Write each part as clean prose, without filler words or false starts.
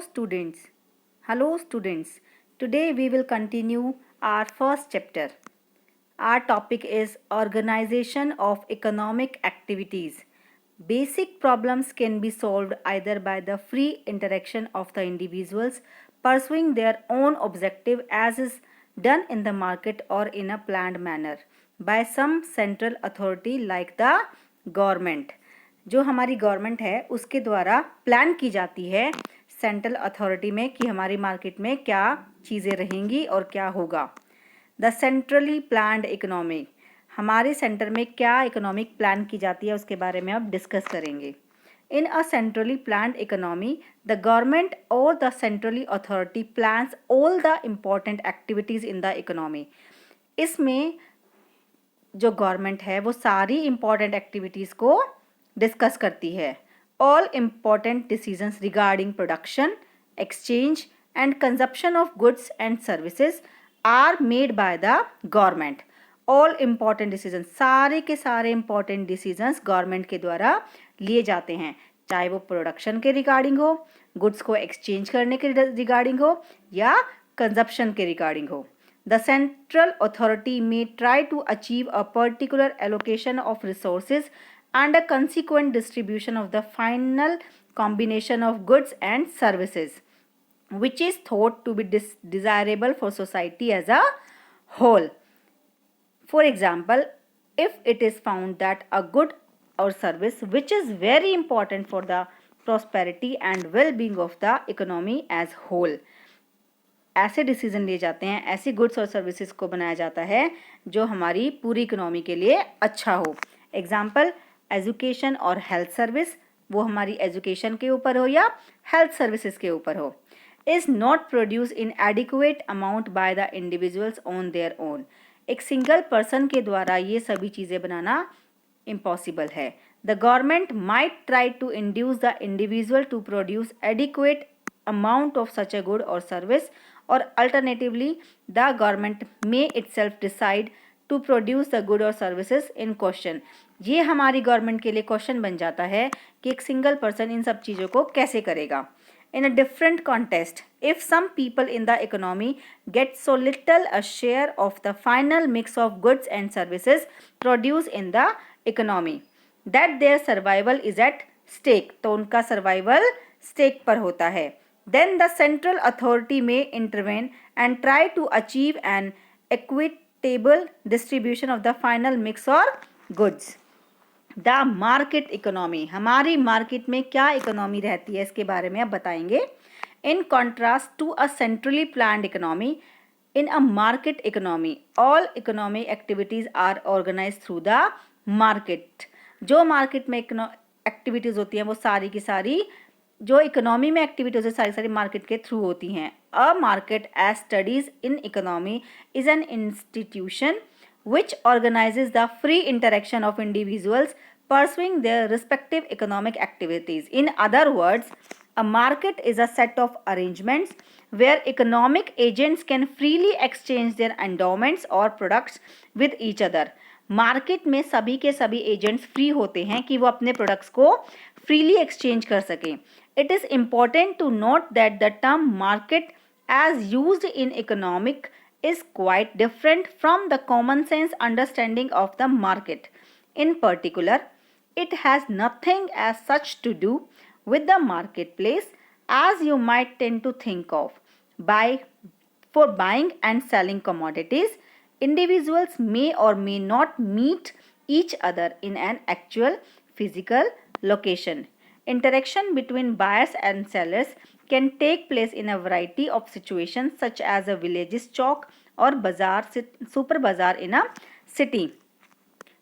students. Hello students. Today we will continue our first chapter. Our topic is organization of economic activities. Basic problems can be solved either by the free interaction of the individuals pursuing their own objective as is done in the market or in a planned manner by some central authority like the government. जो हमारी government है उसके द्वारा plan की जाती है central authority में कि हमारी मार्केट में क्या चीज़ें रहेंगी और क्या होगा। द सेंट्रली प्लान्ड इकोनॉमी, हमारे सेंटर में क्या इकोनॉमिक प्लान की जाती है उसके बारे में अब डिस्कस करेंगे। In a centrally planned economy the government और the centrally authority plans all the important activities in the economy. इसमें जो गवर्नमेंट है वो सारी इम्पॉर्टेंट एक्टिविटीज़ को डिस्कस करती है। All important decisions regarding production, exchange and consumption of goods and services are made by the government. All important decision, सारे के सारे इम्पॉर्टेंट डिसीजंस गवर्नमेंट के द्वारा लिए जाते हैं, चाहे वो प्रोडक्शन के रिगार्डिंग हो, गुड्स को एक्सचेंज करने के रिगार्डिंग हो या कंजप्शन के रिगार्डिंग हो। The central authority may try to achieve a particular allocation of resources and a consequent distribution of the final combination of goods and services, which is thought to be desirable for society as a whole. For example, if it is found that a good or service which is very important for the prosperity and well-being of the economy as whole, ऐसे decision लिए जाते हैं, ऐसी goods और services को बनाया जाता है जो हमारी पूरी इकोनॉमी के लिए अच्छा हो। एग्जाम्पल, एजुकेशन और हेल्थ सर्विस, वो हमारी एजुकेशन के ऊपर हो या हेल्थ सर्विसेज के ऊपर हो। Is not produce in adequate amount by the individuals on their own, एक सिंगल पर्सन के द्वारा ये सभी चीज़ें बनाना इम्पॉसिबल है। The government might try to induce the individual to produce adequate amount of such a good or service, or alternatively the government may itself decide to produce the good or services in question। ये हमारी government के लिए question बन जाता है कि एक single person in सब चीज़ों को कैसे करेगा। In a different context, if some people in the economy get so little a share of the final mix of goods and services produced in the economy that their survival is at stake, तो उनका survival stake पर होता है, then the central authority may intervene and try to achieve an equitable distribution of the final mix or goods। The market economy, हमारी market में क्या economy रहती है इसके बारे में अब बताएंगे। In contrast to a centrally planned economy, in a market economy all economic activities are organized through the market। जो मार्केट में एक्टिविटीज़ होती हैं वो सारी की सारी जो इकोनॉमी में एक्टिविटीज है सारी मार्केट के थ्रू होती हैं। A market as studies in economy is an institution which organises the free interaction of individuals pursuing their respective economic activities. In other words, a market is a set of arrangements where economic agents can freely exchange their endowments or products with each other. Market में सभी के सभी agents free होते हैं कि वो अपने products को फ्रीली एक्सचेंज कर सकें। It is important to note that the term market as used in economic is quite different from the common sense understanding of the market. In particular, it has nothing as such to do with the marketplace as you might tend to think of. For buying and selling commodities, individuals may or may not meet each other in an actual physical location. Interaction between buyers and sellers can take place in a variety of situations such as a village's chowk or bazaar, super bazaar in a city।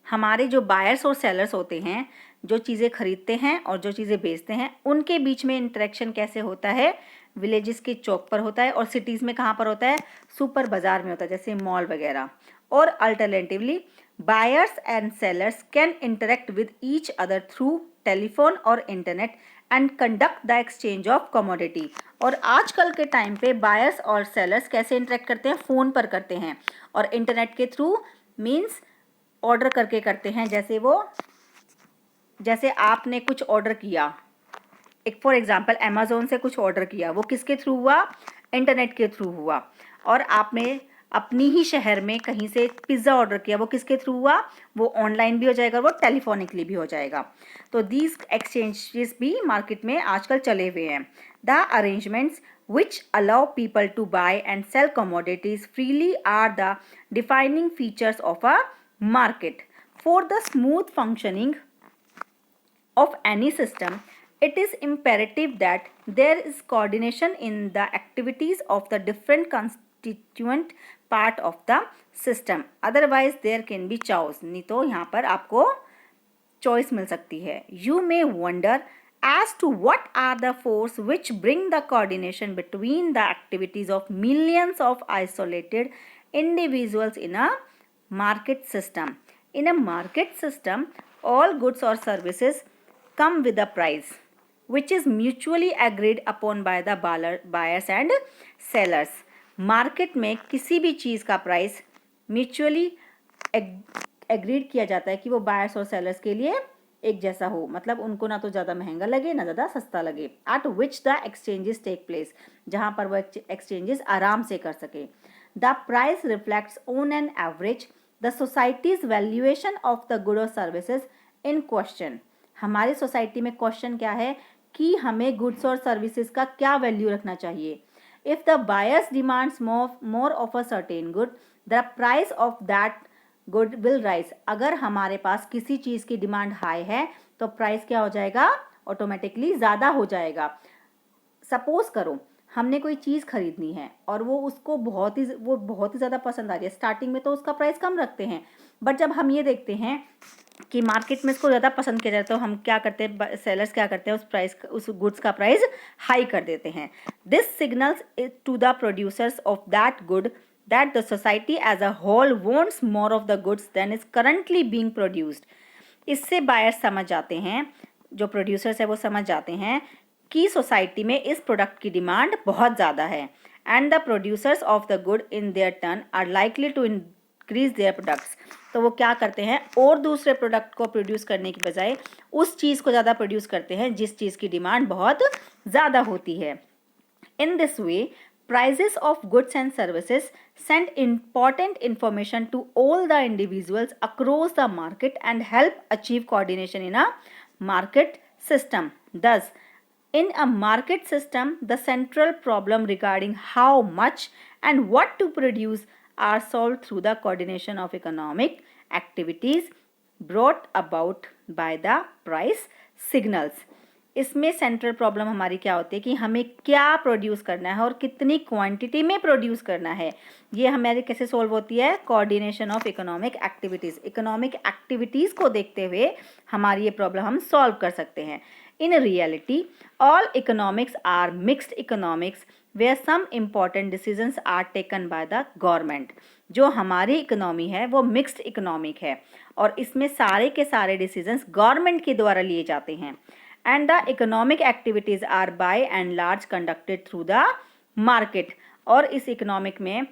हमारे जो buyers और sellers होते हैं, जो चीज़ें खरीदते हैं और जो चीज़ें बेचते हैं, उनके बीच में इंटरेक्शन कैसे होता है, विलेजेस के चौक पर होता है और सिटीज़ में कहाँ पर होता है, सुपर बाज़ार में होता है जैसे मॉल वगैरह। और alternatively buyers and sellers can interact with each other through telephone और internet and conduct the exchange of commodity. और आजकल के टाइम पे बायर्स और सेलर्स कैसे इंटरेक्ट करते हैं, फ़ोन पर करते हैं और इंटरनेट के थ्रू मीन्स ऑर्डर करके करते हैं। जैसे आपने कुछ ऑर्डर किया एक फॉर एग्जांपल अमेज़ोन से कुछ ऑर्डर किया, वो किसके थ्रू हुआ? इंटरनेट के थ्रू हुआ। और आपने अपनी ही शहर में कहीं से पिज़्ज़ा ऑर्डर किया, वो किसके थ्रू हुआ? वो ऑनलाइन भी हो जाएगा, वो टेलीफोनिकली भी हो जाएगा। तो दीज एक्सचेंजेस भी मार्केट में आजकल चले हुए हैं। The arrangements which allow people to buy and sell commodities freely are the defining features of a market. For the smooth functioning of any system, it is imperative that there is coordination in the activities of the different constituent part of the system. Otherwise, there can be chaos. नहीं तो यहाँ पर आपको choice मिल सकती है. You may wonder as to what are the force which bring the coordination between the activities of millions of isolated individuals in a market system. In a market system, all goods or services come with a price which is mutually agreed upon by the buyers and sellers. Market में किसी भी चीज़ का price mutually agreed किया जाता है कि वो buyers और सेलर्स के लिए एक जैसा हो, मतलब उनको ना तो ज़्यादा महंगा लगे ना ज़्यादा सस्ता लगे। At which the exchanges take place, जहाँ पर वो एक्सचेंजेस आराम से कर सके। The price reflects on an average the society's valuation of the good और सर्विसेज इन क्वेश्चन। हमारी सोसाइटी में क्वेश्चन क्या है कि हमें गुड्स और सर्विसेज का क्या वैल्यू रखना चाहिए। If the buyers demands more of a certain good, the price of that good will rise. अगर हमारे पास किसी चीज़ की डिमांड हाई है तो प्राइस क्या हो जाएगा? ऑटोमेटिकली ज़्यादा हो जाएगा। सपोज करो हमने कोई चीज़ खरीदनी है और वो उसको बहुत ही ज़्यादा पसंद आ रही है। स्टार्टिंग में तो उसका प्राइस कम रखते हैं, बट जब हम ये देखते हैं कि मार्केट में इसको ज़्यादा पसंद किया जाता है तो हम क्या करते हैं, सेलर्स क्या करते हैं, उस गुड्स का प्राइस हाई कर देते हैं। This signals to the producers of that good that the society as a whole wants more of the goods than is currently being produced. इससे बायर्स समझ जाते हैं, जो प्रोड्यूसर्स है वो समझ जाते हैं कि सोसाइटी में इस प्रोडक्ट की डिमांड बहुत ज़्यादा है, and the producers of the good in their turn are likely to increase their products. तो वो क्या करते हैं और दूसरे प्रोडक्ट को प्रोड्यूस करने की बजाय उस चीज़ को ज़्यादा प्रोड्यूस करते हैं जिस चीज़ की डिमांड बहुत ज़्यादा होती है। In this way prices of goods and services send important information to all the individuals across the market and help achieve coordination in a market system. Thus, in a market system, the central problem regarding how much and what to produce are solved through the coordination of economic activities brought about by the price signals. इसमें central problem हमारी क्या होती है कि हमें क्या produce करना है और कितनी क्वांटिटी में प्रोड्यूस करना है। ये हमारी कैसे सॉल्व होती है? Coordination of economic activities. Economic activities को देखते हुए हमारी ये प्रॉब्लम हम सॉल्व कर सकते हैं। In reality all economics are mixed economics where some important decisions are taken by the government. जो हमारी इकोनॉमी है वो मिक्स्ड इकोनॉमिक है और इसमें सारे के सारे डिसीजंस गवर्नमेंट के द्वारा लिए जाते हैं। And the economic activities are by and large conducted through the market. और इस इकोनॉमिक में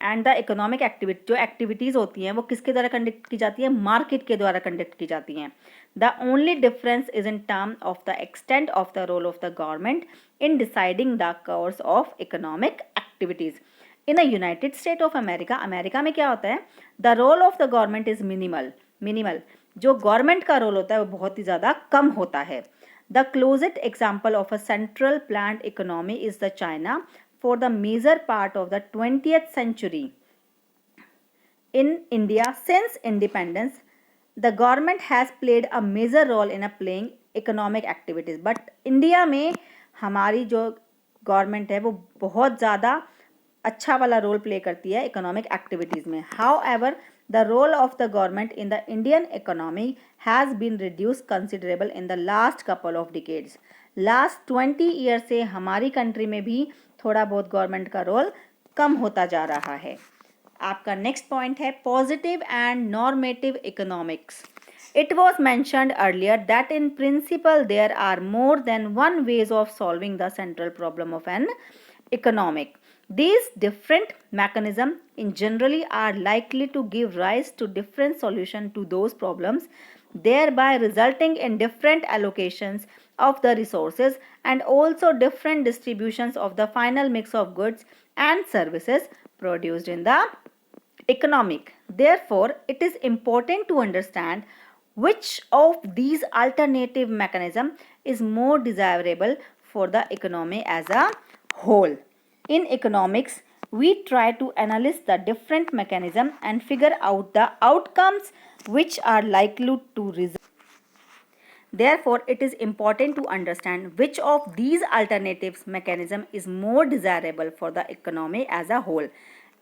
एंड द इकोनॉमिक एक्टिविटी जो एक्टिविटीज़ होती हैं वो किसके द्वारा कंडक्ट की जाती है? मार्केट के द्वारा कंडक्ट की जाती हैं। The only difference is in term of the extent of the role of the government in deciding the course of economic activities. In the United State of America, America में क्या होता है? The role of the government is minimal. जो government का role होता है वो बहुत ही ज़्यादा कम होता है। The closest example of a central planned economy is the China for the major part of the 20th century. In India, since independence, the government has played a major role in playing economic activities. But India में हमारी जो government है वो बहुत ज़्यादा अच्छा वाला role play करती है इकोनॉमिक एक्टिविटीज़ में। However, the role of the government in the Indian economy has been reduced considerable in the last couple of decades. Last 20 years से हमारी कंट्री में भी थोड़ा बहुत गवर्नमेंट का रोल कम होता जा रहा है। आपका नेक्स्ट पॉइंट है positive and normative economics. It was mentioned earlier that in principle there are more than one ways of solving the central problem of an economic. These different mechanisms in generally are likely to give rise to different solutions to those problems, thereby resulting in different allocations of the resources and also different distributions of the final mix of goods and services produced in the economic. Therefore, it is important to understand which of these alternative mechanism is more desirable for the economy as a whole. In economics, we try to analyze the different mechanism and figure out the outcomes which are likely to result. Therefore, it is important to understand which of these alternatives mechanism is more desirable for the economy as a whole.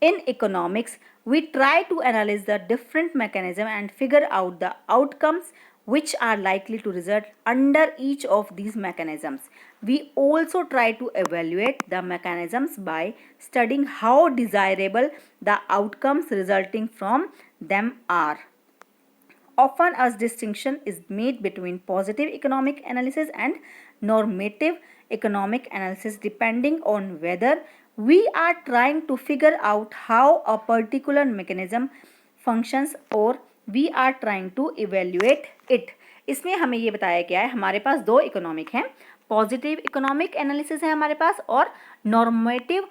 In economics, we try to analyze the different mechanism and figure out the outcomes which are likely to result under each of these mechanisms. We also try to evaluate the mechanisms by studying how desirable the outcomes resulting from them are. Often a distinction is made between positive economic analysis and normative economic analysis depending on whether we are trying to figure out how a particular mechanism functions or we are trying to evaluate it. इसमें हमें ये बताया गया है हमारे पास दो economic हैं, positive economic analysis है हमारे पास और नॉर्मेटिव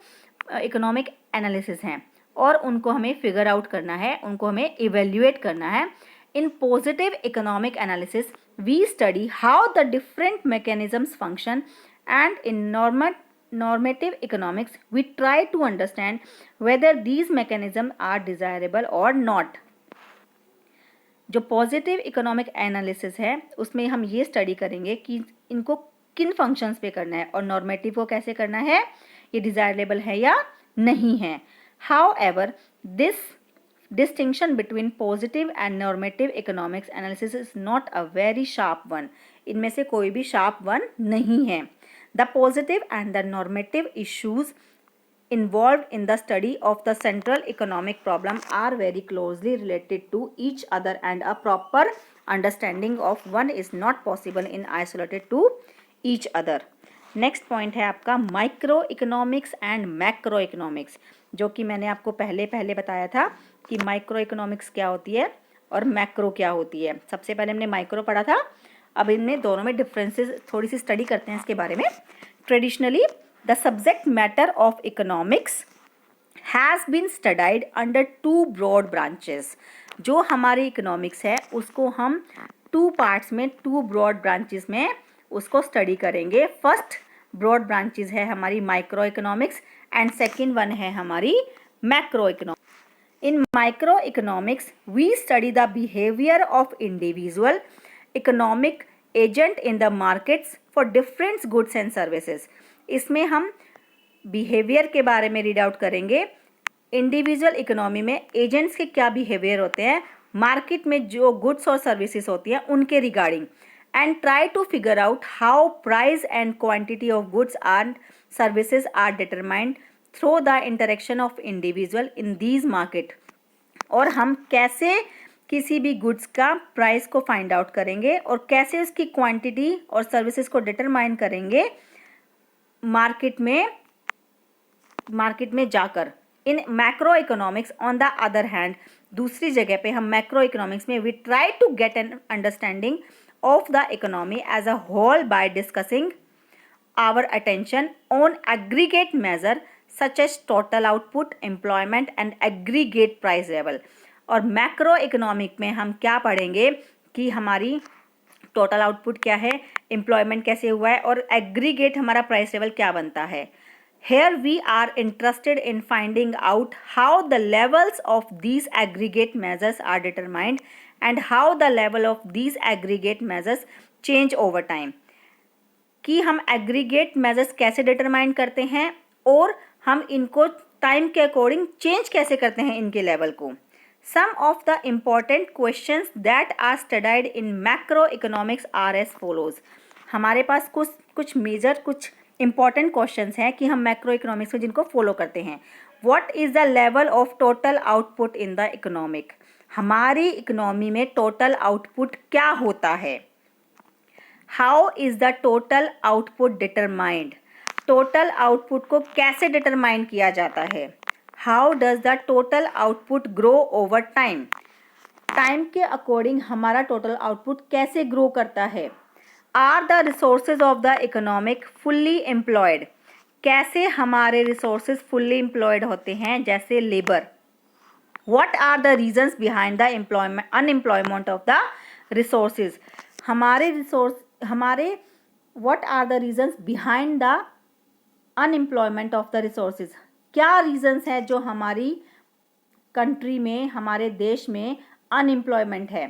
इकोनॉमिक एनालिसिस हैं और उनको हमें फिगर आउट करना है, उनको हमें इवेल्युएट करना है. In positive economic analysis, we study how the different mechanisms function, and in normative economics, we try to understand whether these mechanisms are desirable or not. जो पॉजिटिव इकोनॉमिक एनालिसिस है उसमें हम ये स्टडी करेंगे कि इनको किन फंक्शंस पे करना है और नॉर्मेटिव को कैसे करना है, ये डिजायरेबल है या नहीं है. However, this distinction between positive and normative economics analysis is not a very sharp one. इनमें से कोई भी sharp one नहीं है. The positive and the normative issues involved in the study of the central economic problem are very closely related to each other, and a proper understanding of one is not possible in isolated to each other. Next point है आपका micro economics and macro economics, जो कि मैंने आपको पहले बताया था कि माइक्रो इकोनॉमिक्स क्या होती है और मैक्रो क्या होती है. सबसे पहले हमने माइक्रो पढ़ा था, अब इनमें दोनों में डिफरेंसेस थोड़ी सी स्टडी करते हैं इसके बारे में. Traditionally the subject matter of economics has been studied under two broad branches. जो हमारी इकोनॉमिक्स है उसको हम टू पार्ट्स में, टू ब्रॉड ब्रांचेस में उसको स्टडी करेंगे. फर्स्ट ब्रॉड ब्रांचेस है हमारी micro economics and second one है हमारी macro economics. In micro economics we study the behaviour of individual economic agent in the markets for different goods and services. इसमें हम behaviour के बारे में रीड आउट करेंगे. इंडिविजुअल इकोनॉमी में agents के क्या बिहेवियर होते हैं, मार्केट में जो गुड्स और सर्विसेज होती हैं उनके regarding, and try to figure out how price and quantity of goods and services are determined through the interaction of individual in these market. और हम कैसे किसी भी गुड्स का प्राइस को फाइंड आउट करेंगे और कैसे उसकी क्वांटिटी और सर्विसेज को डिटरमाइन करेंगे मार्केट में जाकर. In macro economics on the other hand, दूसरी जगह पे हम मैक्रो इकोनॉमिक्स में we try to get an understanding of the economy as a whole by discussing our attention on aggregate measure such as total output, employment and aggregate price level. और macro economic में हम क्या पढ़ेंगे कि हमारी total output क्या है, employment कैसे हुआ है और एग्रीगेट हमारा प्राइस लेवल क्या बनता है. Here we are interested in finding out how the levels of these aggregate measures are determined and how the level of these aggregate measures change over time. कि हम aggregate measures कैसे determine करते हैं और हम इनको टाइम के according change कैसे करते हैं इनके लेवल को. Some of the important questions that are studied in macroeconomics are as follows. हमारे पास कुछ मेजर कुछ इंपॉर्टेंट क्वेश्चंस हैं कि हम मैक्रो इकोनॉमिक्स में जिनको फॉलो करते हैं. What is the level of total output in the economic. हमारी इकोनॉमी में टोटल आउटपुट क्या होता है. How is the total output determined. Total output को कैसे डिटरमाइन किया जाता है. How does the total output grow over time. Time के अकॉर्डिंग हमारा टोटल आउटपुट कैसे ग्रो करता है. Are the resources of the economic fully employed? कैसे हमारे रिसोर्सेज फुल्ली एम्प्लॉयड होते हैं, जैसे labour? What are the reasons behind the unemployment of the resources? What are the reasons behind the unemployment of the resources? क्या reasons है जो हमारी country में, हमारे देश में अनएम्प्लॉयमेंट है?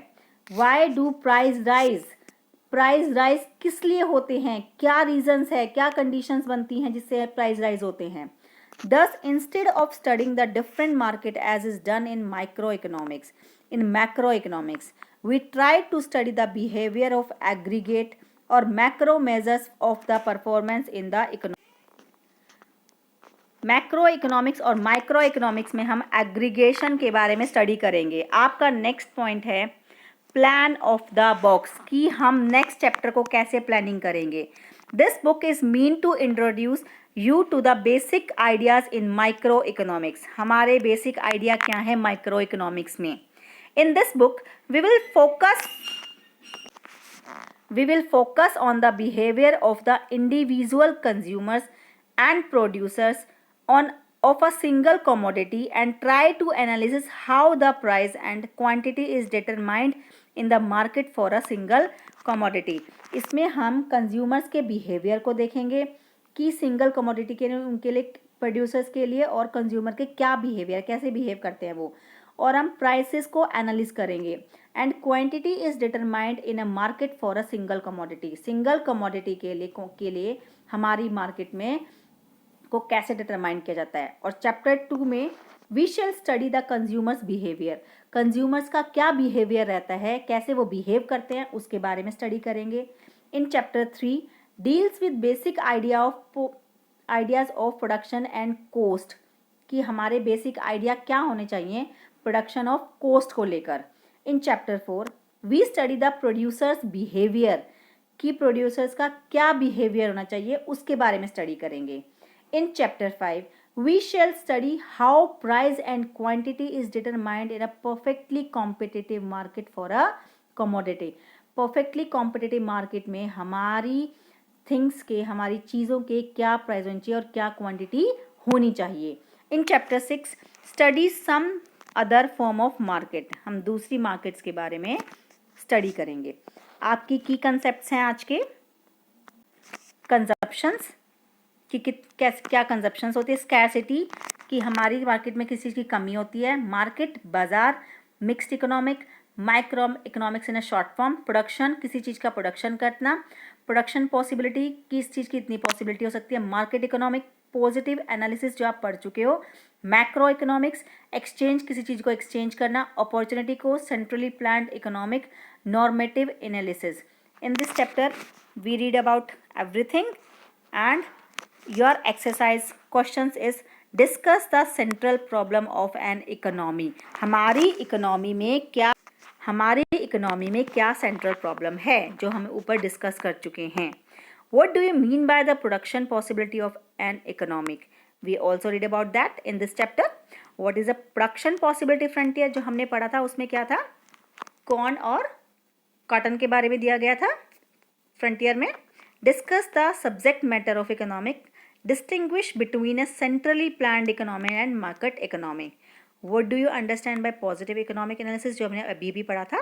Why do price rise किस लिए होते हैं? क्या रीजंस है, क्या कंडीशंस बनती हैं जिससे प्राइस राइज होते हैं? Thus, instead of studying the different market as is done in macroeconomics, we try to study the behavior of aggregate or macro measures of the performance in the economy. Macroeconomics और microeconomics में हम aggregation के बारे में study करेंगे. आपका next point है plan of the box, कि हम नेक्स्ट चैप्टर को कैसे प्लानिंग करेंगे. This book is mean to introduce you to the basic ideas in micro economics. हमारे बेसिक आइडिया क्या है माइक्रो इकोनॉमिक्स में? In this book we will focus on the behaviour of the individual consumers and producers of a single commodity and try to analyze how the price and quantity is determined in the market for a single commodity. इसमें हम consumers के behaviour को देखेंगे कि single commodity के लिए, उनके लिए, प्रोड्यूसर्स के लिए और कंज्यूमर के क्या बिहेवियर, कैसे बिहेव करते हैं वो, और हम प्राइसेस को एनालिस करेंगे. And quantity is determined in a market for a single commodity. Single commodity के लिए हमारी मार्केट में को कैसे डिटरमाइन किया जाता है. और चैप्टर 2 में we shall study the consumers behaviour. Consumers का क्या बिहेवियर रहता है, कैसे वो बिहेव करते हैं, उसके बारे में स्टडी करेंगे. In chapter 3 deals with basic ideas of production and cost, कि हमारे बेसिक आइडिया क्या होने चाहिए प्रोडक्शन ऑफ कोस्ट को लेकर. In chapter 4 we study the producers behaviour, कि प्रोड्यूसर्स का क्या बिहेवियर होना चाहिए उसके बारे में स्टडी करेंगे. In chapter 5, we shall study how price and quantity is determined in a perfectly competitive market for a commodity. Perfectly competitive market में हमारी थिंग्स के, हमारी चीज़ों के क्या प्राइस होनी चाहिए और क्या क्वांटिटी होनी चाहिए. In chapter 6, study some other form of market. हम दूसरी मार्केट्स के बारे में स्टडी करेंगे. आपकी की कंसेप्ट्स हैं आज के. कंजप्शंस, कि क्या कंजप्शंस होती है. स्कैरसिटी, कि हमारी मार्केट में किसी चीज़ की कमी होती है. मार्केट, बाजार. Mixed economic, micro economics in a short form. Production, किसी चीज़ का प्रोडक्शन करना. प्रोडक्शन पॉसिबिलिटी, किस चीज़ की इतनी पॉसिबिलिटी हो सकती है. मार्केट इकोनॉमिक, पॉजिटिव एनालिसिस जो आप पढ़ चुके हो. मैक्रो इकोनॉमिक्स, एक्सचेंज, किसी चीज़ को एक्सचेंज करना. अपॉर्चुनिटी को, centrally planned economic. Normative analysis. In this chapter we read about everything and your exercise questions is discuss the central problem of an economy. हमारी इकोनॉमी में क्या सेंट्रल प्रॉब्लम है जो हम ऊपर डिस्कस कर चुके हैं. What do you mean by the production possibility of an economic? We also read about that in this chapter. What is the production possibility frontier जो हमने पढ़ा था, उसमें क्या था, कॉर्न और कॉटन के बारे में दिया गया था फ्रंटियर में. Discuss the subject matter of economic. Distinguish between a centrally planned economy and market economy. What do you understand by positive economic analysis, जो हमने अभी भी पढ़ा था.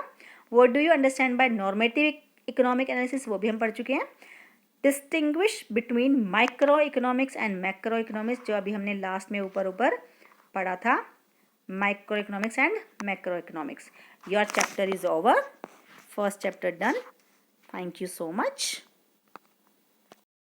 What do you understand by normative economic analysis, वो भी हम पढ़ चुके हैं. Distinguish between microeconomics and macroeconomics, जो अभी हमने लास्ट में ऊपर पढ़ा था. Microeconomics and macroeconomics. Your chapter is over. First chapter done. Thank you so much.